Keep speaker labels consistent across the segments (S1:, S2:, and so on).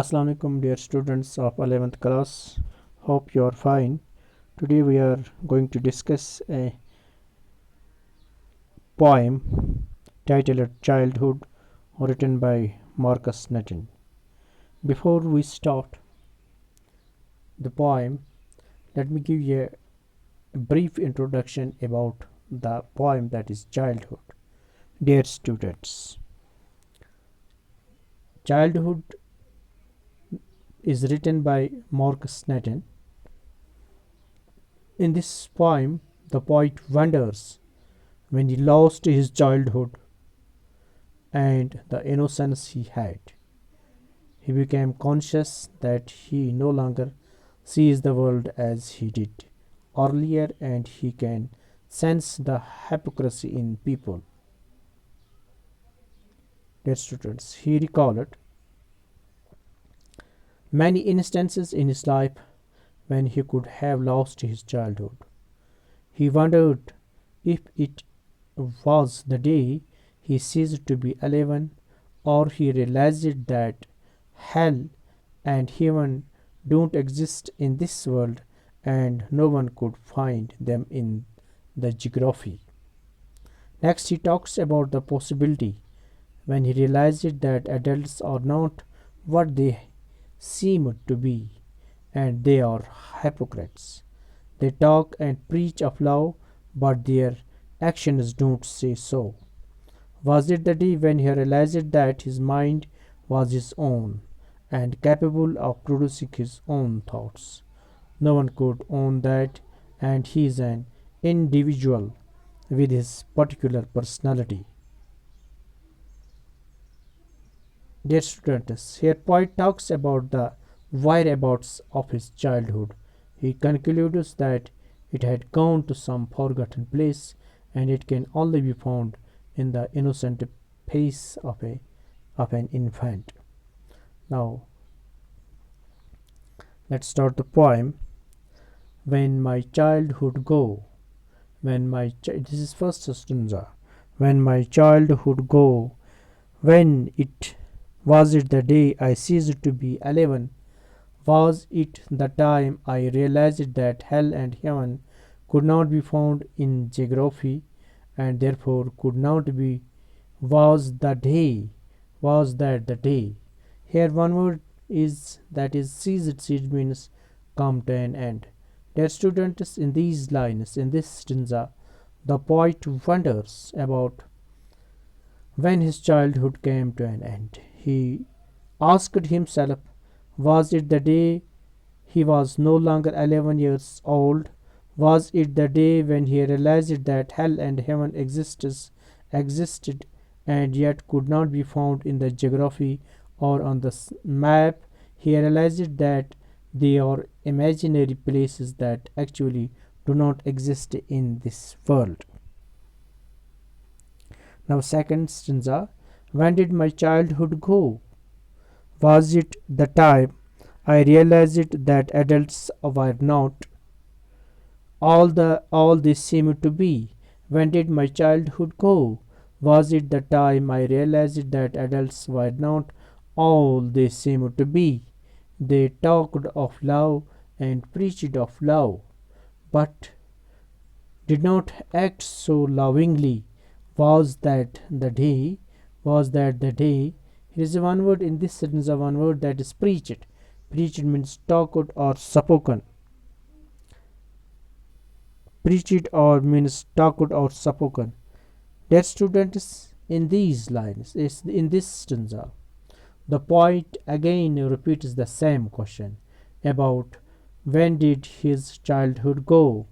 S1: Assalamu alaikum dear students of 11th class. Hope you are fine. Today we are going to discuss a poem titled Childhood written by Marcus Nutton. Before we start the poem, let me give you a brief introduction about the poem that is Childhood. Dear students, Childhood is written by Marcus Nutton. In this poem, the poet wonders when he lost his childhood and the innocence he had. He became conscious that he no longer sees the world as he did earlier, and he can sense the hypocrisy in people. Dear students, he recalled many instances in his life when he could have lost his childhood. He wondered if it was the day he ceased to be 11, or he realized that hell and heaven don't exist in this world and no one could find them in the geography. Next, he talks about the possibility when he realized that adults are not what they seem to be and they are hypocrites. They talk and preach of love, but their actions don't say so. Was it the day when he realized that his mind was his own and capable of producing his own thoughts? No one could own that, and he is an individual with his particular personality. Dear students, here poet talks about the whereabouts of his childhood. He concludes that it had gone to some forgotten place, and it can only be found in the innocent face of an infant. Now, let's start the poem. When my childhood go, this is first stanza. When my childhood go, when it was it the day I ceased to be 11? Was it the time I realized that hell and heaven could not be found in geography, and therefore could not be? Was that the day? Here one word is that is ceased. Ceased means come to an end. Dear students, in these lines, in this stanza, the poet wonders about when his childhood came to an end. He asked himself, was it the day he was no longer 11 years old? Was it the day when he realized that hell and heaven existed and yet could not be found in the geography or on the map? He realized that they are imaginary places that actually do not exist in this world. Now, second stanza. When did my childhood go? Was it the time I realized that adults were not all they seemed to be? When did my childhood go? Was it the time I realized that adults were not all they seemed to be? They talked of love and preached of love, but did not act so lovingly. Was that the day? Was that the day? Here is one word in this sentence, one word that is preached. Preached means talked or spoken. Preached or means talked or spoken. Dear students, in these lines, in this stanza, the poet again repeats the same question about when did his childhood go.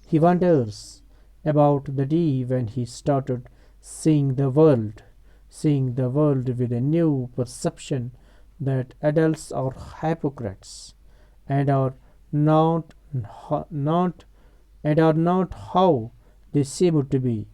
S1: He wonders about the day when he started seeing the world with a new perception that adults are hypocrites and are not not and are not how they seem to be.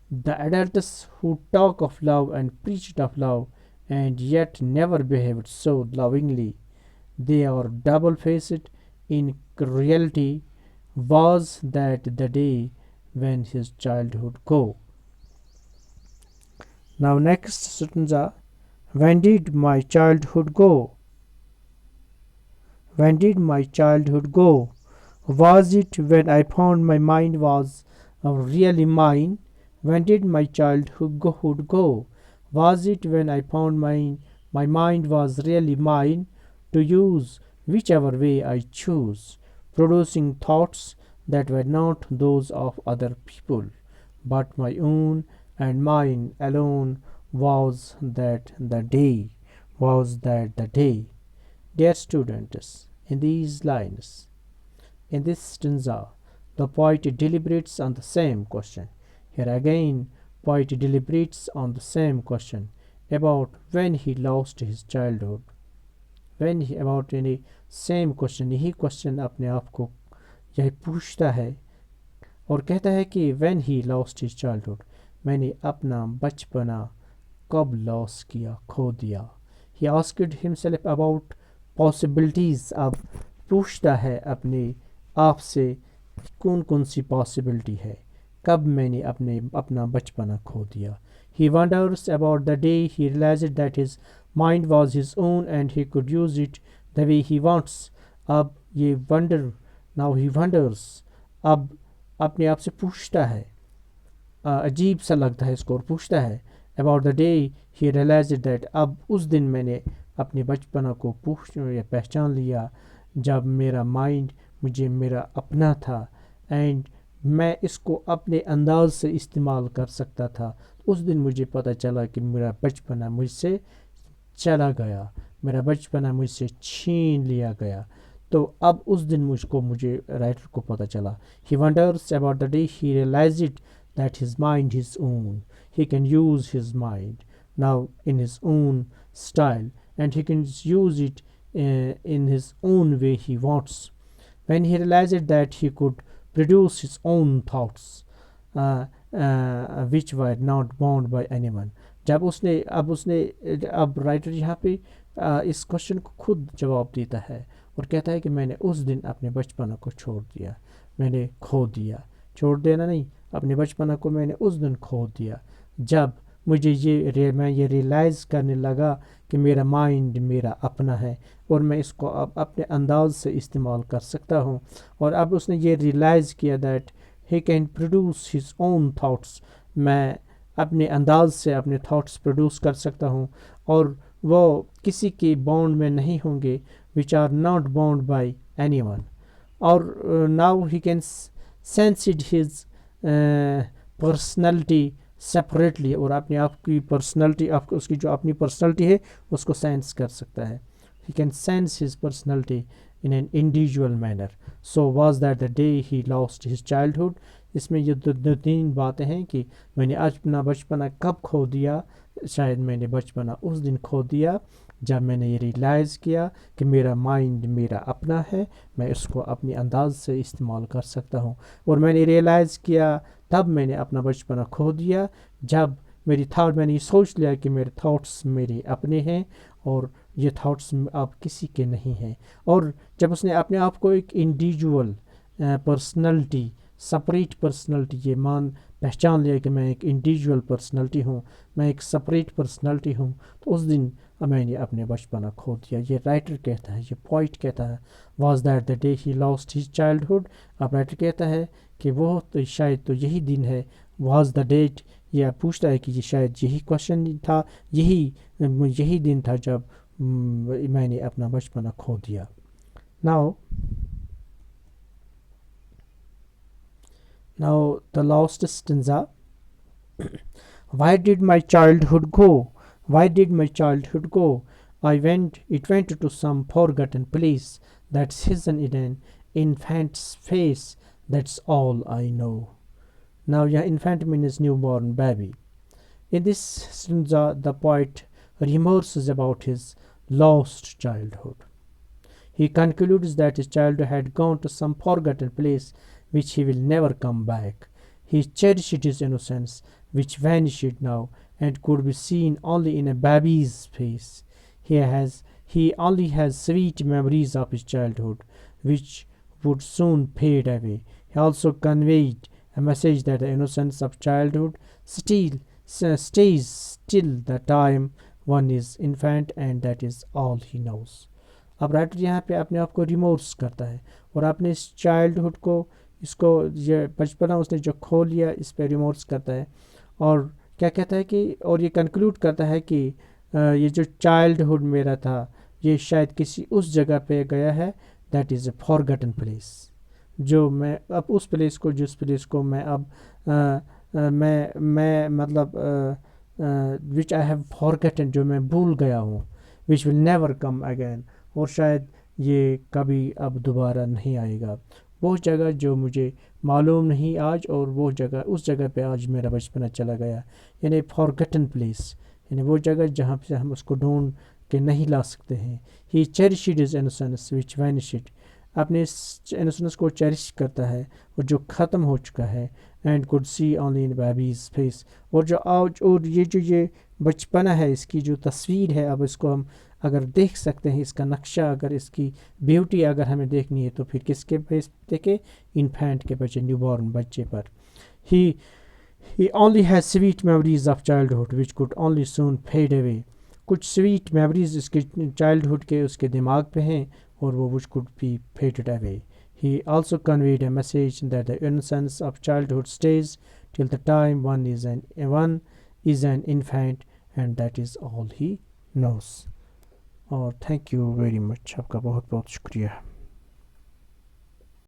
S1: The adults who talk of love and preached of love and yet never behaved so lovingly, they are double faced. In reality, was that the day when his childhood go. Now next stanza. When did my childhood go? When did my childhood go? Was it when I found my mind was really mine? When did my childhood go? Was it when I found my mind was really mine to use whichever way I choose, producing thoughts that were not those of other people, but my own and mine alone? Was that the day? Dear students, in this stanza, the poet deliberates on the same question. Here again, poet deliberates on the same question about when he lost his childhood. About any same question, यही question अपने आप को यही पूछता है और कहता है कि when he lost his childhood, मैंने अपना बचपना कब लॉस किया, खो दिया. He asked himself about possibilities. अब पूछता है अपने आप से कौन कौन सी पॉसिबिलिटी है, कब मैंने अपना बचपना खो दिया. He wonders about the day he realized that his mind was his own and he could use it the way he wants. अब ये wonder, now he wonders, अब अपने आप से पूछता है, अजीब सा लगता है इसको और पूछता है about the day he realized that, अब उस दिन मैंने अपने बचपना को पहचान लिया जब मेरा माइंड मुझे मेरा अपना था एंड मैं इसको अपने अंदाज से इस्तेमाल कर सकता था. उस दिन मुझे पता चला कि मेरा बचपना मुझसे चला गया, मेरा बचपना मुझसे छीन लिया गया. तो अब उस दिन मुझे राइटर को पता चला. He wonders about the day he realized that his mind his own. He can use his mind now in his own style and he can use it in his own way he wants. When he realized that he could produce his own thoughts which were not bound by anyone. अब writer यहाँ पे इस question को खुद जवाब देता है और कहता है कि मैंने उस दिन अपने बचपना को छोड़ दिया, मैंने खो दिया. छोड़ देना नहीं, अपने बचपना को मैंने उस दिन खो दिया जब मैं ये रियलाइज़ करने लगा कि मेरा माइंड मेरा अपना है और मैं इसको अब अपने अंदाज से इस्तेमाल कर सकता हूँ. और अब उसने ये रियलाइज़ किया that he can produce his own thoughts, मैं अपने अंदाज से अपने थाट्स प्रोड्यूस कर सकता हूँ और वो किसी के बाउंड में नहीं होंगे, which are not bound by anyone. और now he can sensed his personality separately, और अपने आप की पर्सनैलिटी, उसकी जो अपनी पर्सनैलिटी है उसको सेंस कर सकता है. He can sense his personality in an individual manner. So was that the day he lost his childhood. इसमें ये दो तीन बातें हैं कि मैंने अपना बचपना कब खो दिया. शायद मैंने बचपना उस दिन खो दिया जब मैंने ये रियलाइज़ किया कि मेरा माइंड मेरा अपना है, मैं उसको अपनी अंदाज से इस्तेमाल कर सकता हूँ. और मैंने रियलाइज़ किया तब मैंने अपना बचपना खो दिया जब मैंने ये सोच लिया कि मेरे थॉट्स मेरे अपने हैं और ये थॉट्स अब किसी के नहीं हैं. और जब उसने अपने आप को एक इंडिविजुअल पर्सनैलिटी, सेपरेट पर्सनैलिटी ये पहचान लिया कि मैं एक इंडिविजुअल पर्सनैलिटी हूँ, मैं एक सेपरेट पर्सनैलिटी हूँ, तो उस दिन मैंने अपने बचपना खो दिया. ये राइटर कहता है, ये पोइट कहता है, was that the day he lost his childhood. अब राइटर कहता है कि वो तो शायद तो यही दिन है. वाज द डेट, ये पूछता है कि ये शायद यही क्वेश्चन था, यही दिन था जब मैंने अपना बचपना खो दिया. Now the last stanza. Why did my childhood go? Why did my childhood go? It went to some forgotten place that's hidden in an infant's face. That's all I know. Now, yeah, infant means newborn baby. In this stanza, the poet remorses about his lost childhood. He concludes that his childhood had gone to some forgotten place which he will never come back. He cherished his innocence, which vanished now and could be seen only in a baby's face. He only has sweet memories of his childhood, which would soon fade away. He also conveyed a message that the innocence of childhood stays till the time one is infant and that is all he knows. اب writer یہاں پہ اپنے آپ کو remorse کرتا ہے اور اپنے اس چائلڈہڈ کو، اس کو یہ بچپنا اس نے جو کھو لیا، اس پہ ریمورس کرتا ہے. اور کیا کہتا ہے کہ، اور یہ کنکلوڈ کرتا ہے کہ یہ جو چائلڈہڈ میرا تھا یہ شاید کسی اس جگہ پہ گیا ہے، دیٹ از اے فارگٹن پلیس، جو میں اب اس پلیس کو، جس پلیس کو میں اب میں مطلب وچ آئی ہیو فارگٹن، جو میں بھول گیا ہوں، وچ ول نیور کم اگین، اور شاید یہ کبھی اب دوبارہ نہیں آئے گا. وہ جگہ جو مجھے معلوم نہیں آج، اور وہ جگہ، اس جگہ پہ آج میرا بچپنا چلا گیا، یعنی فارگٹن پلیس، یعنی وہ جگہ جہاں سے ہم اس کو ڈھونڈ کے نہیں لا سکتے ہیں. ہی چیریشڈ ہز انوسنس وچ وینشڈ، اپنے اس انوسنس کو چیریش کرتا ہے اور جو ختم ہو چکا ہے. And could see only in babies face, اور جو آج، اور یہ جو یہ بچپنا ہے، اس کی جو تصویر ہے، اب اس کو ہم اگر دیکھ سکتے ہیں، اس کا نقشہ، اگر اس کی بیوٹی اگر ہمیں دیکھنی ہے تو پھر کس کے فیس دیکھے؟ انفینٹ کے بچے، نیو بورن بچے پر. ہی only has sweet memories of childhood which could only soon fade away. کچھ سویٹ میموریز اس کے چائلڈہڈ کے اس کے دماغ پہ ہیں، اور وہ which could be faded away. He also conveyed a message that the innocence of childhood stays till the time one is an infant and that is all he knows. اور thank you very much, آپ کا بہت بہت شکریہ.